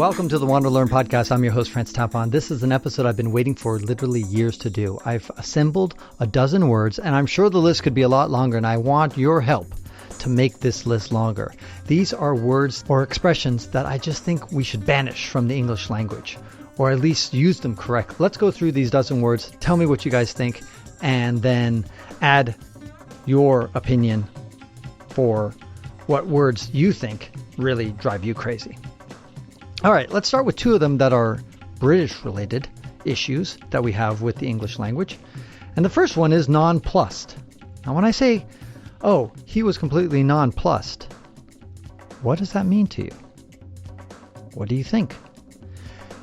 Welcome to the WanderLearn podcast. I'm your host, Tapon. This is an episode I've been waiting for literally years to do. I've assembled a dozen words, and I'm sure the list could be a lot longer, and I want your help to make this list longer. These are words or expressions that I just think we should banish from the English language, or at least use them correctly. Let's go through these dozen words, tell me what you guys think, and then add your opinion for what words you think really drive you crazy. All right, let's start with two of them that are British-related issues that we have with the English language. And the first one is nonplussed. Now, when I say, oh, he was completely nonplussed, what does that mean to you? What do you think?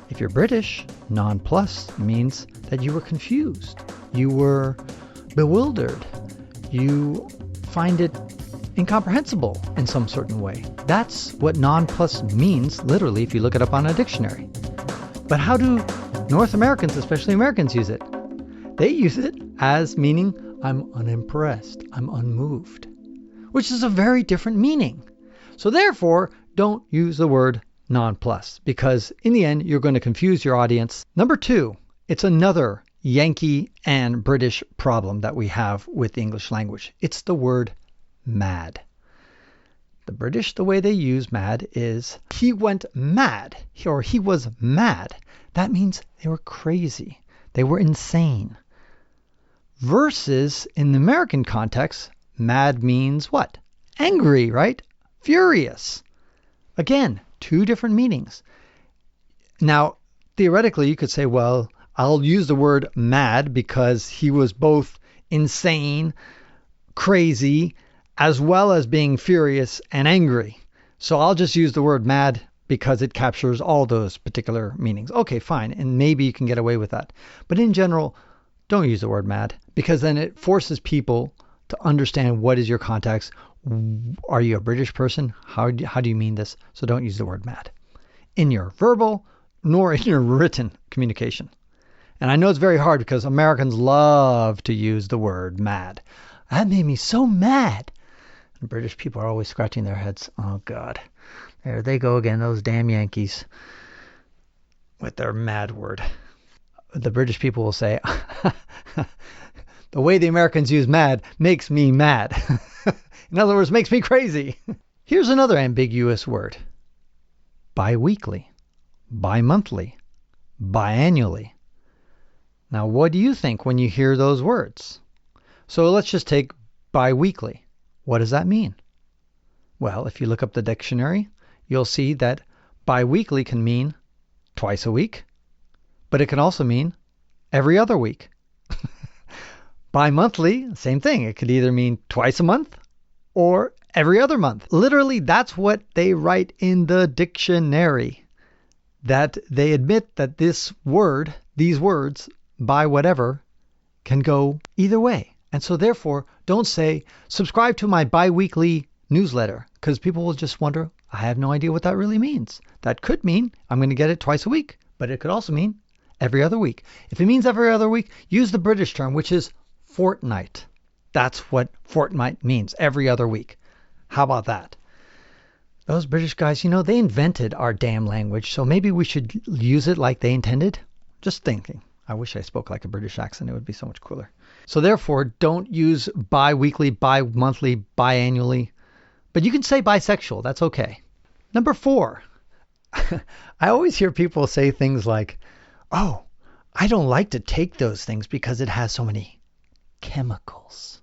If you're British, nonplussed means that you were confused. You were bewildered. You find it incomprehensible in some certain way. That's what nonplussed means, literally, if you look it up on a dictionary. But how do North Americans, especially Americans, use it? They use it as meaning, I'm unimpressed, I'm unmoved, which is a very different meaning. So therefore, don't use the word nonplussed, because in the end, you're going to confuse your audience. Number two, it's another Yankee and British problem that we have with the English language. It's the word mad. The British, the way they use mad is he went mad, or he was mad. That means they were crazy. They were insane. Versus in the American context, mad means what? Angry, right? Furious. Again, two different meanings. Now, theoretically, you could say, well, I'll use the word mad because he was both insane, crazy, as well as being furious and angry. So I'll just use the word mad because it captures all those particular meanings. Okay, fine. And maybe you can get away with that. But in general, don't use the word mad, because then it forces people to understand what is your context. Are you a British person? How do you mean this? So don't use the word mad in your verbal nor in your written communication. And I know it's very hard because Americans love to use the word mad. That made me so mad. And British people are always scratching their heads. Oh, God. There they go again, those damn Yankees with their mad word. The British people will say, the way the Americans use mad makes me mad. In other words, makes me crazy. Here's another ambiguous word. Biweekly, bimonthly, biannually. Now, what do you think when you hear those words? So let's just take biweekly. What does that mean? Well, if you look up the dictionary, you'll see that biweekly can mean twice a week, but it can also mean every other week. Bimonthly, same thing. It could either mean twice a month or every other month. Literally, that's what they write in the dictionary. That they admit that these words, by whatever, can go either way. And so therefore, don't say, subscribe to my biweekly newsletter, because people will just wonder, I have no idea what that really means. That could mean I'm going to get it twice a week, but it could also mean every other week. If it means every other week, use the British term, which is fortnight. That's what fortnight means, every other week. How about that? Those British guys, they invented our damn language, so maybe we should use it like they intended. Just thinking. I wish I spoke like a British accent. It would be so much cooler. So therefore, don't use bi-weekly, bi-monthly, biannually. But you can say bisexual. That's okay. Number 4. I always hear people say things like, oh, I don't like to take those things because it has so many chemicals.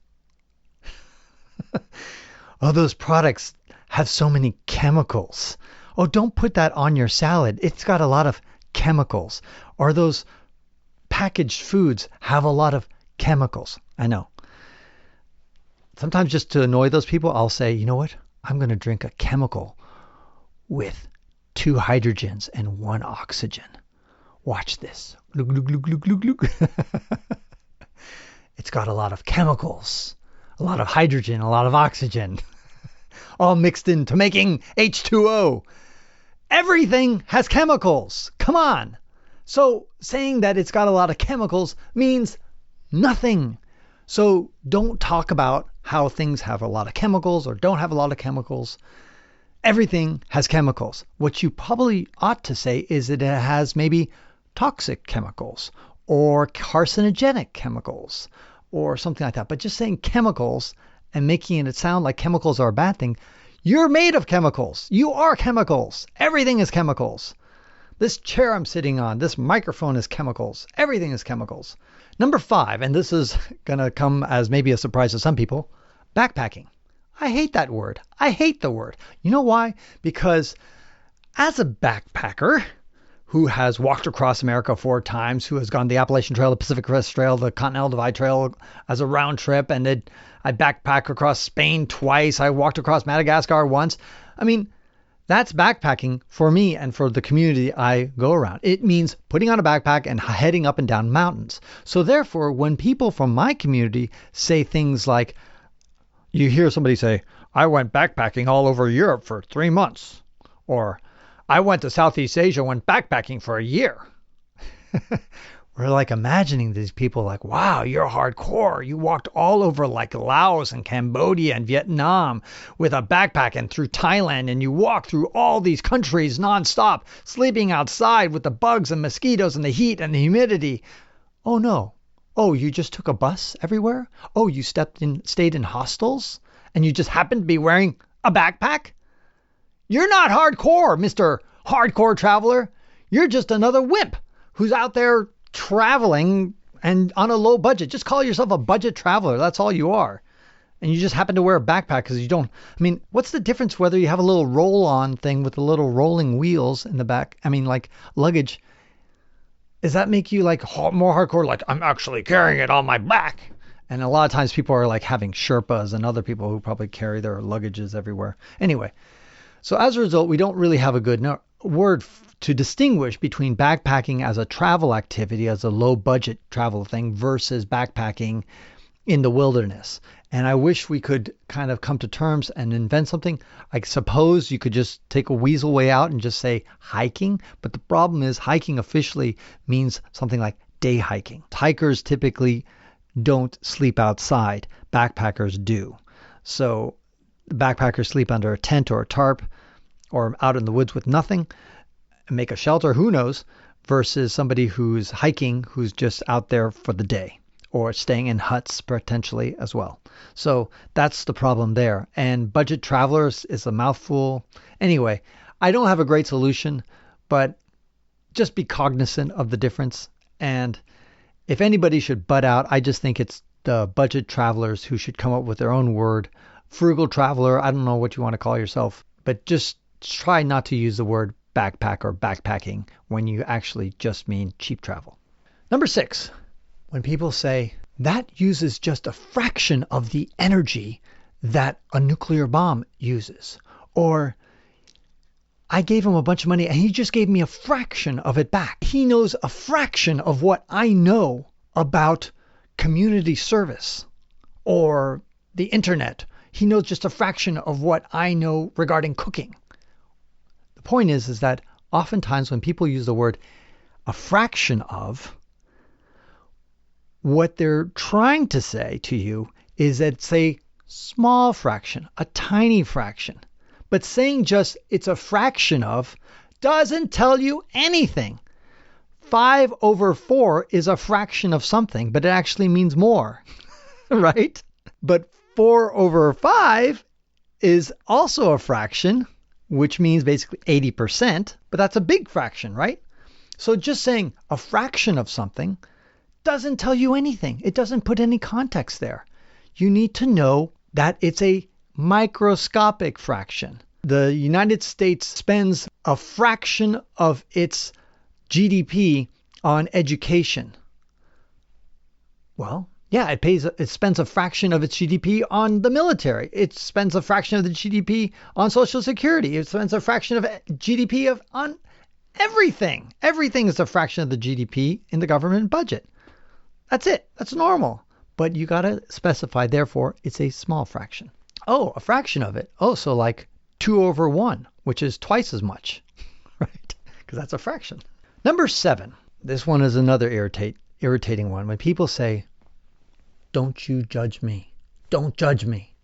Oh, those products have so many chemicals. Oh, don't put that on your salad. It's got a lot of chemicals. Or those packaged foods have a lot of chemicals. I know. Sometimes just to annoy those people, I'll say, you know what? I'm going to drink a chemical with 2 hydrogens and 1 oxygen. Watch this. Glug, glug, glug, glug, glug, glug. It's got a lot of chemicals, a lot of hydrogen, a lot of oxygen, all mixed into making H2O. Everything has chemicals. Come on. So saying that it's got a lot of chemicals means nothing. So don't talk about how things have a lot of chemicals or don't have a lot of chemicals. everything has chemicals. What you probably ought to say is that it has maybe toxic chemicals or carcinogenic chemicals or something like that. But just saying chemicals and making it sound like chemicals are a bad thing, you're made of chemicals. You are chemicals. Everything is chemicals. This chair I'm sitting on, this microphone is chemicals. Everything is chemicals. Number 5, and this is going to come as maybe a surprise to some people, backpacking. I hate that word. I hate the word. You know why? Because as a backpacker who has walked across America 4 times, who has gone the Appalachian Trail, the Pacific Crest Trail, the Continental Divide Trail as a round trip, and I backpacked across Spain twice. I walked across Madagascar once. I mean, that's backpacking for me and for the community I go around. It means putting on a backpack and heading up and down mountains. So therefore, when people from my community say things like, you hear somebody say, I went backpacking all over Europe for 3 months, or I went to Southeast Asia, went backpacking for a year. We're like imagining these people like, wow, you're hardcore. You walked all over like Laos and Cambodia and Vietnam with a backpack and through Thailand, and you walked through all these countries nonstop, sleeping outside with the bugs and mosquitoes and the heat and the humidity. Oh no. Oh, you just took a bus everywhere? Oh, you stayed in hostels and you just happened to be wearing a backpack? You're not hardcore, Mr. Hardcore Traveler. You're just another wimp who's out there traveling and on a low budget. Just call yourself a budget traveler. That's all you are. And you just happen to wear a backpack because you don't. I mean, what's the difference whether you have a little roll-on thing with the little rolling wheels in the back? I mean, like luggage. Does that make you like more hardcore? Like, I'm actually carrying it on my back. And a lot of times people are like having Sherpas and other people who probably carry their luggages everywhere. Anyway, so as a result, we don't really have a good word to distinguish between backpacking as a travel activity, as a low budget travel thing, versus backpacking in the wilderness. And I wish we could kind of come to terms and invent something. I suppose you could just take a weasel way out and just say hiking. But the problem is hiking officially means something like day hiking. Hikers typically don't sleep outside. Backpackers do. So backpackers sleep under a tent or a tarp or out in the woods with nothing and make a shelter, who knows, versus somebody who's hiking, who's just out there for the day or staying in huts potentially as well. So that's the problem there. And budget travelers is a mouthful. Anyway, I don't have a great solution, but just be cognizant of the difference. And if anybody should butt out, I just think it's the budget travelers who should come up with their own word. Frugal traveler, I don't know what you want to call yourself, but just try not to use the word backpack or backpacking when you actually just mean cheap travel. Number 6, when people say that uses just a fraction of the energy that a nuclear bomb uses, or I gave him a bunch of money and he just gave me a fraction of it back. He knows a fraction of what I know about community service or the internet. He knows just a fraction of what I know regarding cooking. The point is that oftentimes when people use the word a fraction of, what they're trying to say to you is that it's a small fraction, a tiny fraction. But saying just it's a fraction of doesn't tell you anything. 5/4 is a fraction of something, but it actually means more, right? But 4/5 is also a fraction, which means basically 80%, but that's a big fraction, right? So just saying a fraction of something doesn't tell you anything. It doesn't put any context there. You need to know that it's a microscopic fraction. The United States spends a fraction of its GDP on education. Well, yeah, it spends a fraction of its GDP on the military. It spends a fraction of the GDP on Social Security. It spends a fraction of GDP on everything. Everything is a fraction of the GDP in the government budget. That's it. That's normal. But you got to specify, therefore, it's a small fraction. Oh, a fraction of it. Oh, so like 2/1, which is twice as much, right? Because that's a fraction. Number 7. This one is another irritating one. When people say, don't you judge me. Don't judge me.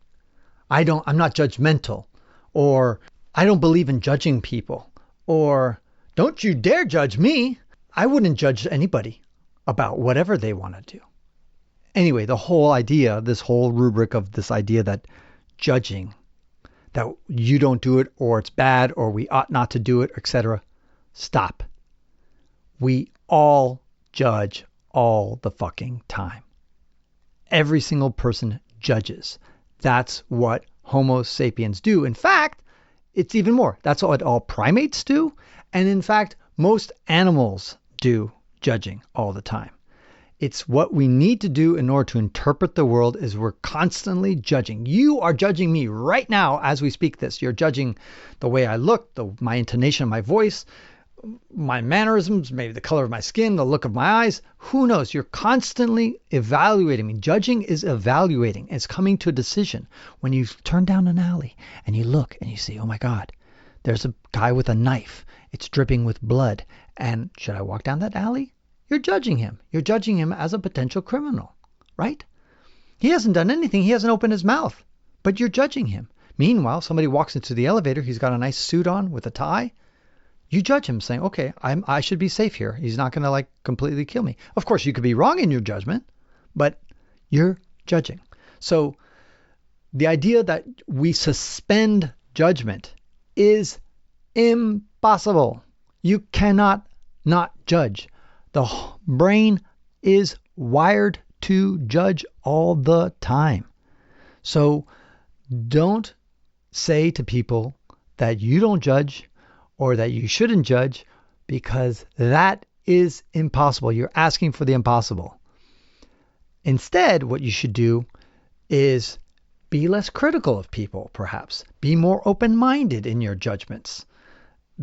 I'm not judgmental. Or I don't believe in judging people, or don't you dare judge me. I wouldn't judge anybody about whatever they want to do. Anyway, the whole idea, this whole rubric of this idea that judging, that you don't do it, or it's bad, or we ought not to do it, etc. Stop. We all judge all the fucking time. Every single person judges. That's what Homo sapiens do. In fact, it's even more. That's what all primates do. And in fact, most animals do judging all the time. It's what we need to do in order to interpret the world is we're constantly judging. You are judging me right now as we speak this. You're judging the way I look, my intonation of my voice, my mannerisms, maybe the color of my skin, the look of my eyes. Who knows? You're constantly evaluating me. Judging is evaluating. It's coming to a decision. When you turn down an alley and you look and you see, oh my God, there's a guy with a knife. It's dripping with blood. And should I walk down that alley? You're judging him. You're judging him as a potential criminal, right? He hasn't done anything. He hasn't opened his mouth, but you're judging him. Meanwhile, somebody walks into the elevator. He's got a nice suit on with a tie. You judge him saying, okay, I should be safe here. He's not going to completely kill me. Of course, you could be wrong in your judgment, but you're judging. So the idea that we suspend judgment is impossible. You cannot not judge. The brain is wired to judge all the time. So don't say to people that you don't judge or that you shouldn't judge, because that is impossible. You're asking for the impossible. Instead, what you should do is be less critical of people, perhaps. Be more open-minded in your judgments.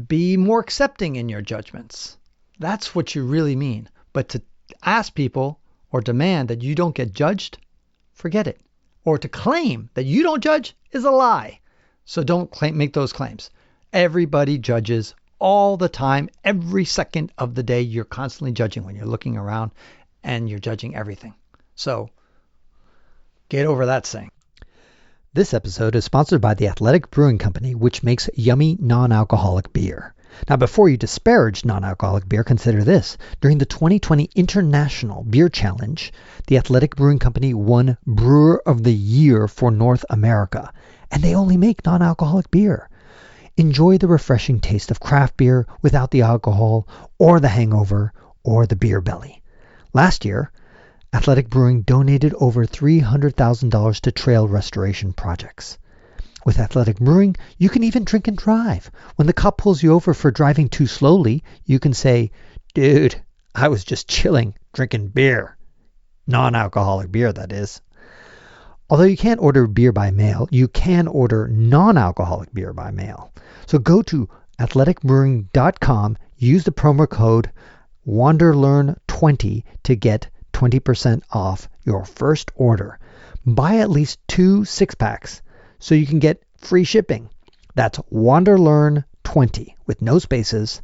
Be more accepting in your judgments. That's what you really mean. But to ask people or demand that you don't get judged, forget it. Or to claim that you don't judge is a lie. So don't make those claims. Everybody judges all the time, every second of the day. You're constantly judging when you're looking around and you're judging everything. So get over that saying. This episode is sponsored by the Athletic Brewing Company, which makes yummy non-alcoholic beer. Now, before you disparage non-alcoholic beer, consider this. During the 2020 International Beer Challenge, the Athletic Brewing Company won Brewer of the Year for North America, and they only make non-alcoholic beer. Enjoy the refreshing taste of craft beer without the alcohol or the hangover or the beer belly. Last year, Athletic Brewing donated over $300,000 to trail restoration projects. With Athletic Brewing, you can even drink and drive. When the cop pulls you over for driving too slowly, you can say, "Dude, I was just chilling, drinking beer." Non-alcoholic beer, that is. Although you can't order beer by mail, you can order non-alcoholic beer by mail. So go to athleticbrewing.com, use the promo code WanderLearn20 to get 20% off your first order. Buy at least 2 6-packs so you can get free shipping. That's WanderLearn20 with no spaces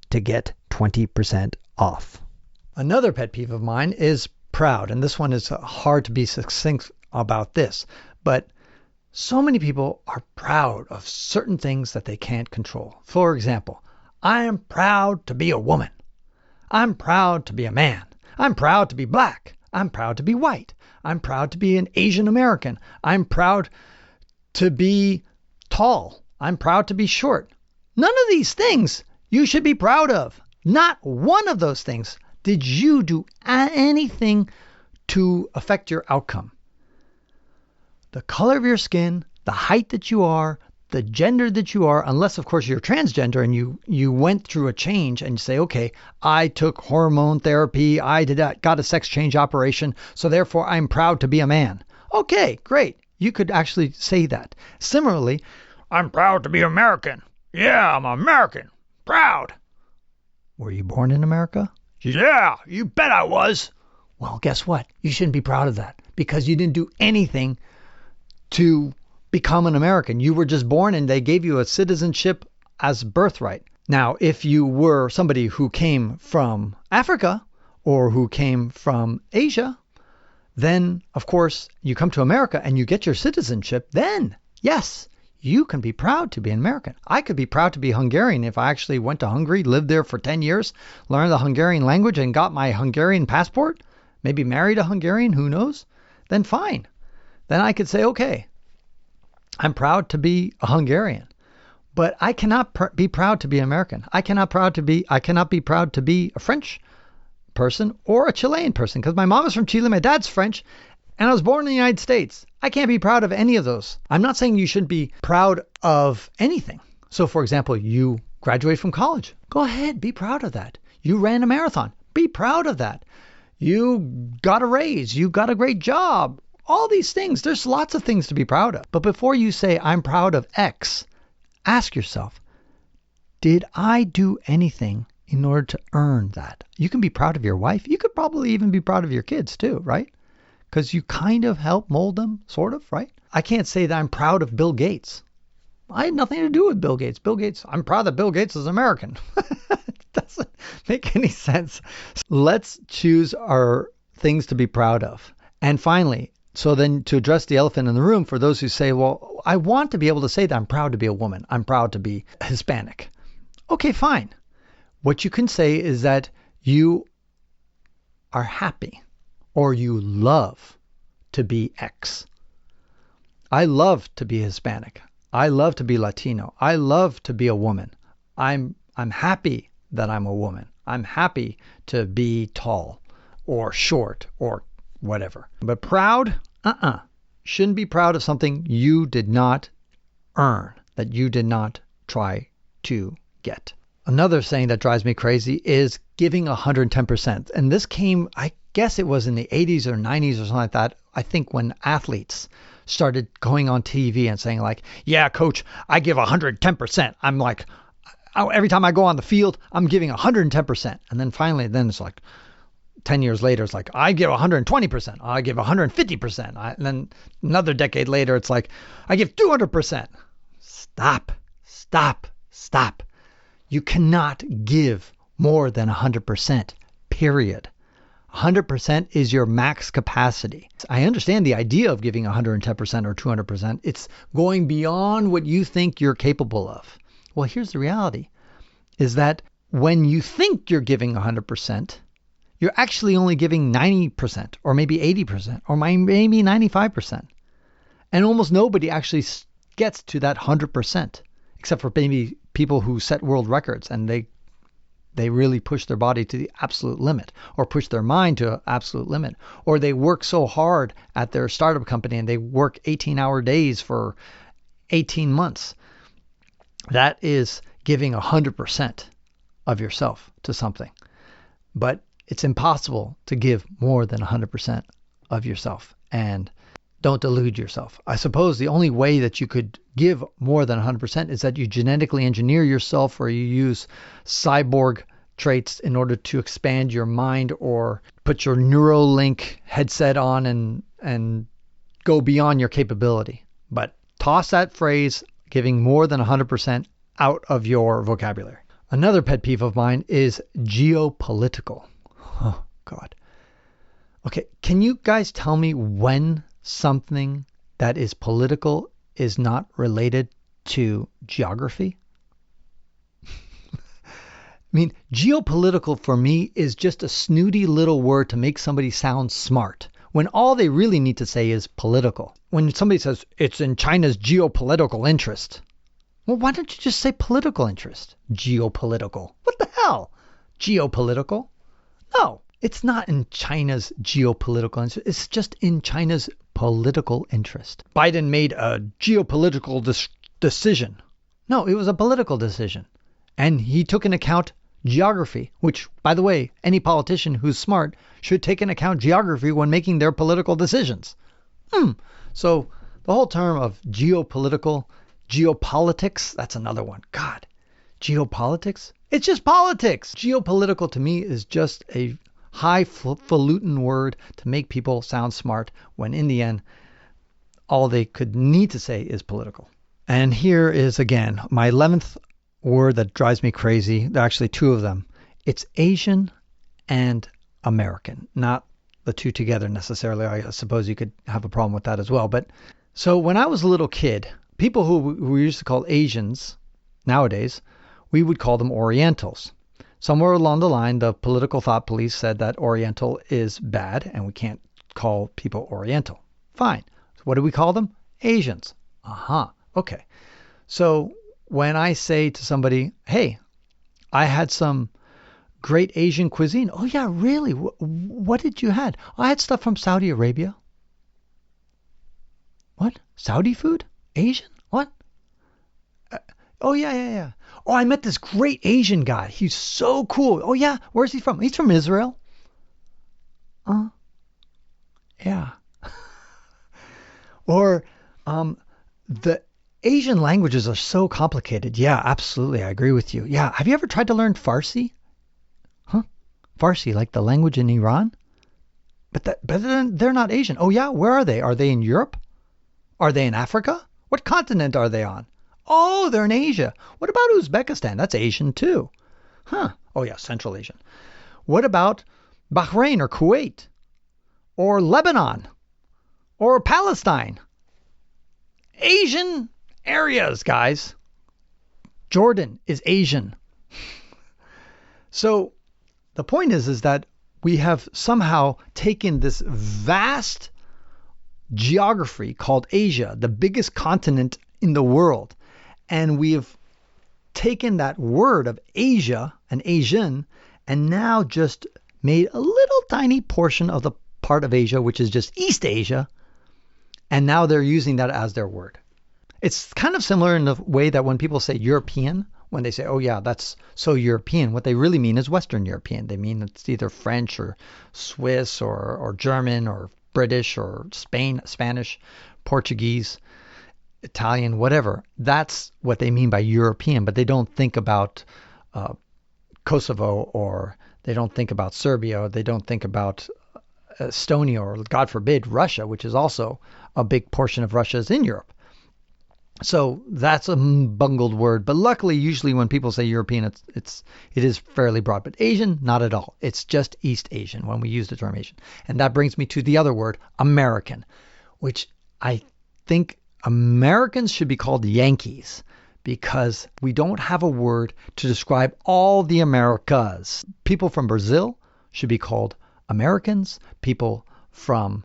to get 20% off. Another pet peeve of mine is proud, and this one is hard to be succinct about this, but so many people are proud of certain things that they can't control. For example, I am proud to be a woman. I'm proud to be a man. I'm proud to be black. I'm proud to be white. I'm proud to be an Asian American. I'm proud to be tall. I'm proud to be short. None of these things you should be proud of. Not one of those things did you do anything to affect your outcome. The color of your skin, the height that you are, the gender that you are, unless, of course, you're transgender and you went through a change and you say, okay, I took hormone therapy, got a sex change operation, so therefore I'm proud to be a man. Okay, great. You could actually say that. Similarly, I'm proud to be American. Yeah, I'm American. Proud. Were you born in America? Yeah, you bet I was. Well, guess what? You shouldn't be proud of that because you didn't do anything to become an American. You were just born and they gave you a citizenship as birthright. Now, if you were somebody who came from Africa or who came from Asia, then, of course, you come to America and you get your citizenship. Then, yes, You can be proud to be an American. I could be proud to be Hungarian if I actually went to Hungary, lived there for 10 years, learned the Hungarian language, and got my Hungarian passport. Maybe married a Hungarian, who knows? Then fine. Then I could say, okay, I'm proud to be a Hungarian. But I cannot be proud to be American. I cannot be proud to be a French person or a Chilean person, because my mom is from Chile, my dad's French, and I was born in the United States. I can't be proud of any of those. I'm not saying you shouldn't be proud of anything. So, for example, you graduated from college. Go ahead, be proud of that. You ran a marathon. Be proud of that. You got a raise. You got a great job. All these things. There's lots of things to be proud of. But before you say, I'm proud of X, ask yourself, did I do anything in order to earn that? You can be proud of your wife. You could probably even be proud of your kids too, right? Because you kind of help mold them, sort of, right? I can't say that I'm proud of Bill Gates. I had nothing to do with Bill Gates. I'm proud that Bill Gates is American. It doesn't make any sense. Let's choose our things to be proud of. And finally, so then to address the elephant in the room, for those who say, well, I want to be able to say that I'm proud to be a woman. I'm proud to be Hispanic. Okay, fine. What you can say is that you are happy or you love to be X. I love to be Hispanic. I love to be Latino. I love to be a woman. I'm happy that I'm a woman. I'm happy to be tall or short or whatever. But proud? Shouldn't be proud of something you did not earn, that you did not try to get. Another saying that drives me crazy is giving 110%. And this came, I guess it was in the 80s or 90s or something like that. I think when athletes started going on TV and saying like, yeah, coach, I give 110%. I'm like, every time I go on the field, I'm giving 110%. And then finally, it's like 10 years later, it's like, I give 120%. I give 150%. And then another decade later, it's like, I give 200%. Stop. You cannot give more than 100%, period. 100% is your max capacity. I understand the idea of giving 110% or 200%. It's going beyond what you think you're capable of. Well, here's the reality, is that when you think you're giving 100%, you're actually only giving 90% or maybe 80% or maybe 95%. And almost nobody actually gets to that 100%, except for maybe people who set world records and they really push their body to the absolute limit, or push their mind to an absolute limit, or they work so hard at their startup company and they work 18-hour days for 18 months. That is giving 100% of yourself to something. But it's impossible to give more than 100% of yourself. And don't delude yourself. I suppose the only way that you could give more than 100% is that you genetically engineer yourself, or you use cyborg traits in order to expand your mind, or put your Neuralink headset on and go beyond your capability. But toss that phrase, giving more than 100%, out of your vocabulary. Another pet peeve of mine is geopolitical. Oh, God. Okay, can you guys tell me when something that is political is not related to geography? I mean, geopolitical for me is just a snooty little word to make somebody sound smart, when all they really need to say is political. When somebody says it's in China's geopolitical interest, well, why don't you just say political interest? Geopolitical. What the hell? Geopolitical? No, it's not in China's geopolitical interest. It's just in China's political interest. Biden made a geopolitical decision. No, it was a political decision. And he took into account geography, which, by the way, any politician who's smart should take into account geography when making their political decisions. So the whole term of geopolitical, geopolitics, that's another one. God, geopolitics? It's just politics. Geopolitical to me is just a highfalutin word to make people sound smart, when in the end, all they could need to say is political. And here is, again, my 11th word that drives me crazy. There are actually two of them. It's Asian and American, not the two together necessarily. I suppose you could have a problem with that as well. But so when I was a little kid, people who we used to call Asians nowadays, we would call them Orientals. Somewhere along the line, the political thought police said that Oriental is bad and we can't call people Oriental. Fine. So what do we call them? Asians. Okay. So when I say to somebody, hey, I had some great Asian cuisine. Oh, yeah, really? What did you had? I had stuff from Saudi Arabia. What? Saudi food? Asian? What? Oh, yeah. Oh, I met this great Asian guy. He's so cool. Oh, yeah. Where's he from? He's from Israel. Yeah. Or the Asian languages are so complicated. Yeah, absolutely. I agree with you. Yeah. Have you ever tried to learn Farsi? Farsi, like the language in Iran? But they're not Asian. Oh, yeah. Where are they? Are they in Europe? Are they in Africa? What continent are they on? Oh, they're in Asia. What about Uzbekistan? That's Asian too. Oh, yeah, Central Asian. What about Bahrain or Kuwait? Or Lebanon? Or Palestine? Asian areas, guys. Jordan is Asian. So the point is that we have somehow taken this vast geography called Asia, the biggest continent in the world, and we have taken that word of Asia, an Asian, and now just made a little tiny portion of the part of Asia, which is just East Asia, and now they're using that as their word. It's kind of similar in the way that when people say European, when they say, oh yeah, that's so European, what they really mean is Western European. They mean it's either French or Swiss or German or British or Spanish, Portuguese, Italian, whatever. That's what they mean by European, but they don't think about Kosovo, or they don't think about Serbia, or they don't think about Estonia, or God forbid, Russia, which is also a big portion of Russia is in Europe. So that's a bungled word, but luckily, usually when people say European, it is fairly broad. But Asian, not at all. It's just East Asian when we use the term Asian, and that brings me to the other word, American, which I think Americans should be called Yankees because we don't have a word to describe all the Americas. People from Brazil should be called Americans. People from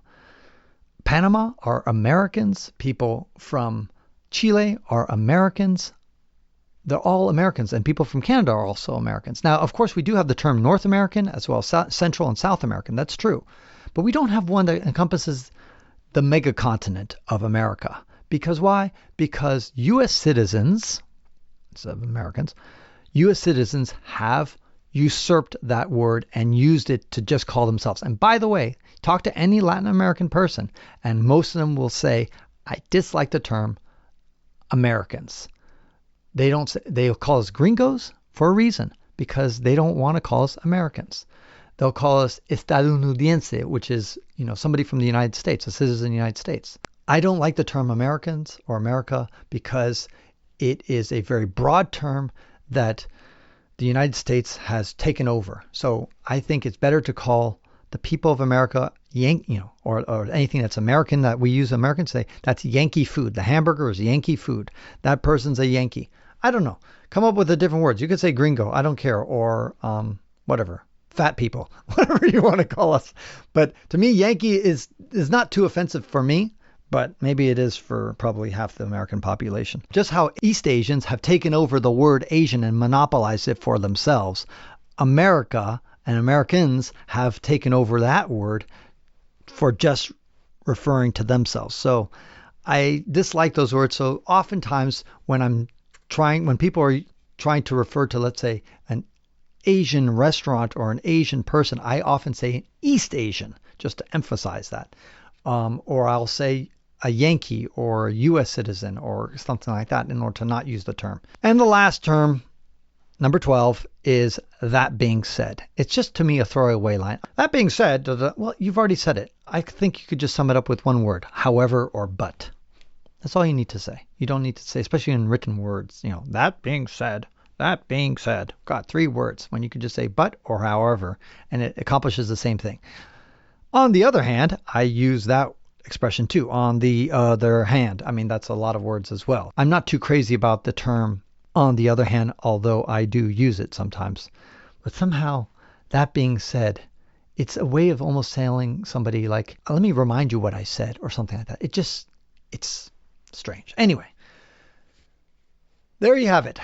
Panama are Americans. People from Chile are Americans. They're all Americans, and people from Canada are also Americans. Now, of course, we do have the term North American as well as Central and South American. That's true. But we don't have one that encompasses the megacontinent of America. Because why? Because U.S. citizens, instead of Americans, U.S. citizens have usurped that word and used it to just call themselves. And by the way, talk to any Latin American person, and most of them will say, I dislike the term Americans. They'll call us gringos for a reason, because they don't want to call us Americans. They'll call us estadounidense, which is, somebody from the United States, a citizen of the United States. I don't like the term Americans or America because it is a very broad term that the United States has taken over. So I think it's better to call the people of America or anything that's American that we use Americans say, that's Yankee food. The hamburger is Yankee food. That person's a Yankee. I don't know. Come up with the different words. You could say gringo. I don't care. Or whatever. Fat people. Whatever you want to call us. But to me, Yankee is not too offensive for me. But maybe it is for probably half the American population. Just how East Asians have taken over the word Asian and monopolized it for themselves. America and Americans have taken over that word for just referring to themselves. So I dislike those words. So oftentimes when people are trying to refer to, let's say, an Asian restaurant or an Asian person, I often say East Asian, just to emphasize that. Or I'll say a Yankee or a U.S. citizen or something like that in order to not use the term. And the last term, number 12, is that being said. It's just, to me, a throwaway line. That being said, well, you've already said it. I think you could just sum it up with one word, however or but. That's all you need to say. You don't need to say, especially in written words, that being said. That being said. God, 3 words when you could just say but or however, and it accomplishes the same thing. On the other hand, I use that expression too. On the other hand, I mean, that's a lot of words as well. I'm not too crazy about the term on the other hand, although I do use it sometimes. But somehow, that being said, it's a way of almost telling somebody like, let me remind you what I said or something like that. It's strange. Anyway, there you have it.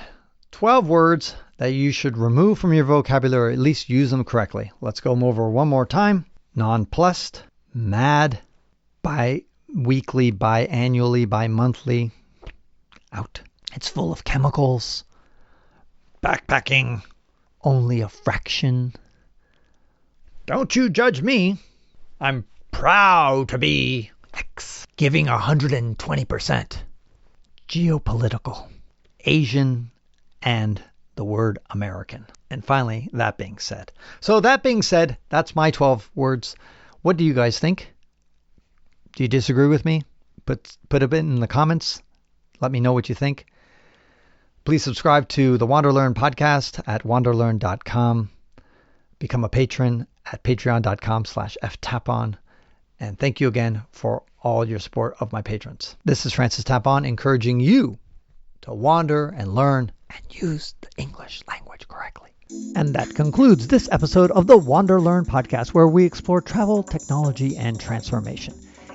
12 words that you should remove from your vocabulary, or at least use them correctly. Let's go over one more time. Nonplussed, mad, biweekly, biannually, bimonthly, out. It's full of chemicals. Backpacking, only a fraction. Don't you judge me. I'm proud to be X, giving 120%. Geopolitical, Asian, and the word American. And finally, that being said. So that being said, that's my 12 words. What do you guys think? Do you disagree with me? Put a bit in the comments. Let me know what you think. Please subscribe to the WanderLearn podcast at wanderlearn.com. Become a patron at patreon.com/ftapon. And thank you again for all your support of my patrons. This is Francis Tapon, encouraging you to wander and learn and use the English language correctly. And that concludes this episode of the WanderLearn podcast, where we explore travel, technology, and transformation.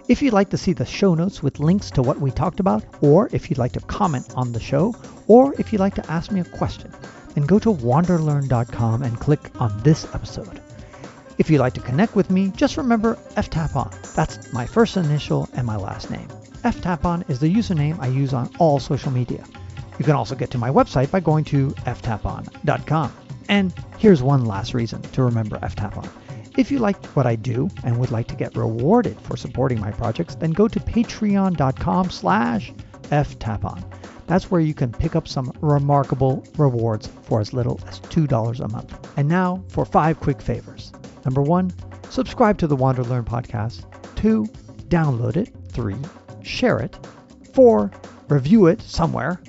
If you'd like to see the show notes with links to what we talked about, or if you'd like to comment on the show, or if you'd like to ask me a question, then go to wanderlearn.com and click on this episode. If you'd like to connect with me, just remember ftapon. That's my first initial and my last name. ftapon is the username I use on all social media. You can also get to my website by going to ftapon.com. And here's one last reason to remember ftapon. If you like what I do and would like to get rewarded for supporting my projects, then go to patreon.com/ftapon. That's where you can pick up some remarkable rewards for as little as $2 a month. And now for 5 quick favors. Number 1, subscribe to the WanderLearn podcast. 2, download it. 3, share it. 4, review it somewhere.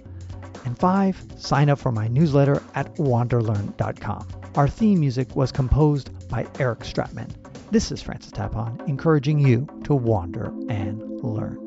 And 5, sign up for my newsletter at wanderlearn.com. Our theme music was composed by Eric Stratman. This is Francis Tapon, encouraging you to wander and learn.